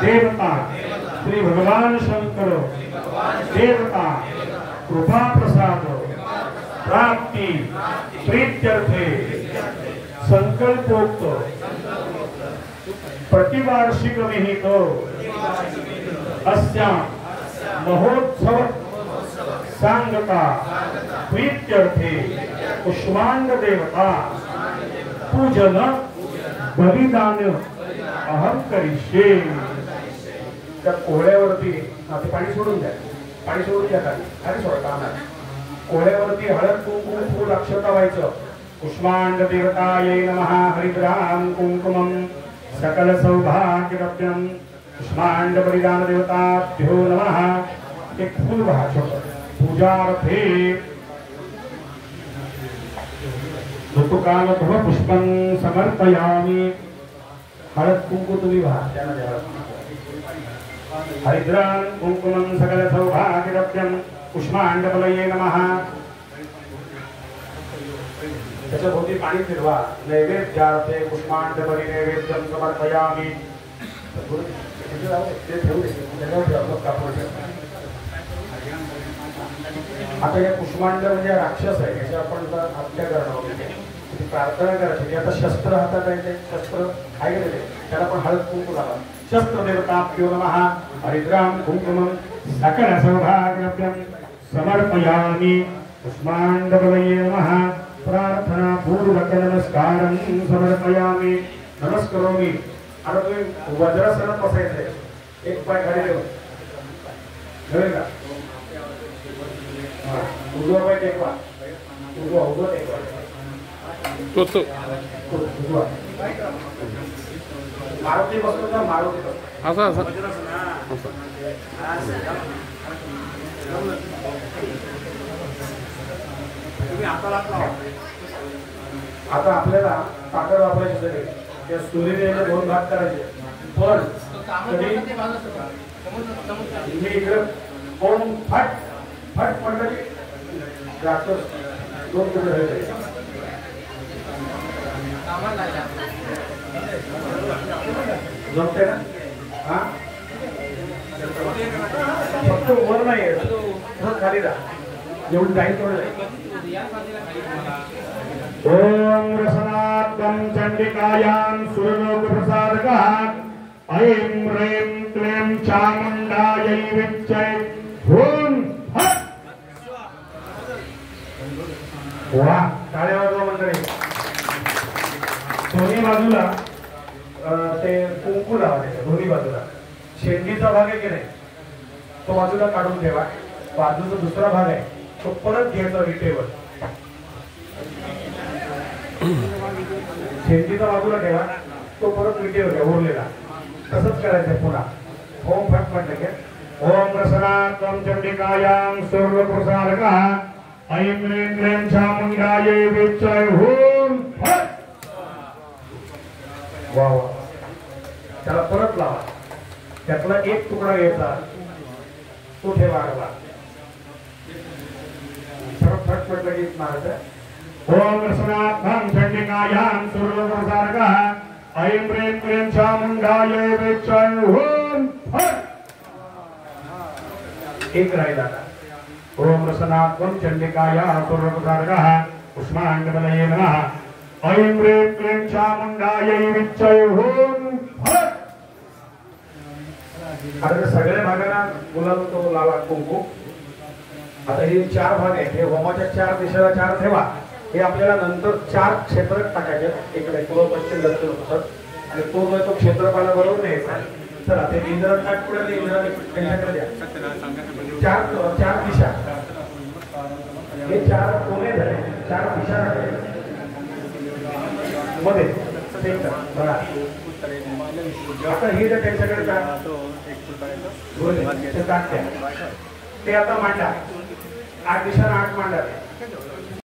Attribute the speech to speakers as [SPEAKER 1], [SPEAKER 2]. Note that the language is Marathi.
[SPEAKER 1] देवता श्री भगवान शंकर देवता कृपा प्रसाद प्राप्ति प्रीत्यर्थे संकल्पोक्त प्रतिवार्षिक विहित अस्या महोत्सव सांगता प्रीत्यर्थे पुष्पांड देवता पूजन बलिदान अहम करिष्ये। त्या कोहळ्यावरती ते पाणी सोडून द्या, पाणी सोडून द्या खाली सोडता कोहळ्यावरती हळद कुंकुम फूल अक्षता व्हायचं। पुष्पांड देवतायै नमः हरिद्राम कुंकुमं सकल सौभाग्यरभ्यं पुष्पांड बलिदान देवताभ्यो नमः। एक फूल व्हा छोटं पूजार्थे ऋतुकालधव पुष्पं समर्पयामि। हळद कुंकू तुम्ही व्हा हरिद्राम कुंकुमं सकल सौभाग्यरभ्यं पुष्पांड बलये नमः। त्याच्या भोवती पाणी फिरवा नैवेद्यार्थे पुष्पांड बली नैवेद्यं समर्पयामि। आता या पुष्पांड म्हणजे राक्षस आहे, याची आपण हत्या करणं प्रार्थना करायची। आता शस्त्र हातात आहे, ते शस्त्र आहे गेले त्याला पण हळद कुंकू लावा। शस्त्र देवताभ्यो नमः हरिद्राम कुंकुमं सकल सौभाग्यरभ्यं समर्पयामि। पुष्पांड बलये नमः। प्रार्थना पूर्वक नमस्कारं समर्पयामि। नमस्करोमि। आता तुम्ही वज्रासनात बसायचंय, एक पाय खाली ठेवून ठेवेल का? उजवा पाय टेकवा, उजवा टेकवा मारुती बसतो का? मारुती आता आपल्याला ताकद वापरायची आहे। त्या सूर्यदेवाला दोन भाग करायचे, पण कधी मी इकडे ओम फट फट पडलं की राक्षस दोन तुकडे व्हायचे। जमते ना? हा फक्त वर नाही खाली राहा, जेवढी जाईल तेवढं। ओम रसनात्मं चंडिकायां सूर्यलोक प्रसादकः ऐं ह्रीं क्लीं चामुण्डायै विच्चै ओम फट। वा टाळ्या वाजवा मंडळी। दोन्ही बाजूला ते कुंकू लावायचे, दोन्ही बाजूला शेंडीचा भाग आहे की नाही तो बाजूला काढून ठेवा। बाजूचा दुसरा भाग आहे तो परत घ्यायचा विटेवर, शेंडीचा बाजूला ठेवा, तो परत विटेवर घ्या उरलेला। तसंच करायचं पुन्हा। ओम फट म्हटलं की ओम रसनात्मं चंडिकायां सूर्यप्रसादकः ऐं ह्रीं क्लीं चामुण्डायै विच्चै ओम फट। वा वा, त्याला परत लावा। त्यातला एक तुकडा घ्यायचा, तो ठेवा आडवा। फट म्हटलं की मारायचं। ओम रसनात्मं चंडिकायां सूर्यप्रसादकः ऐं ह्रीं क्लीं चामुण्डायै विच्चै ओम फट। एक राहिला। ओम रसनात्मं चंडिकायां सूर्यप्रसादकः पुष्पांड बलये नमः ऐं ह्रीं क्लीं चामुण्डायै विच्चै ओम फट। आता सगळ्या भागाला गुलाब तो लावा कुंकू। आता हे चार भाग आहेत, हे होमाच्या चार दिशेला चार ठेवा। हे आपल्याला नंतर चार क्षेत्र टाकायचे, इकडे पूर्व पश्चिम दक्षिण उत्तर, आणि पूर्ण तो क्षेत्रफळा बरोबर न्यायचा। चला ते इंद्र ताट पुढे इंद्राने त्यांच्याकडे द्या। चार चार दिशा, हे चार कोणे झाले, चार दिशा मध्ये बघा। आता हे जर त्यांच्याकडे ते आता मांडा, 8 दिशा 8 मांडा।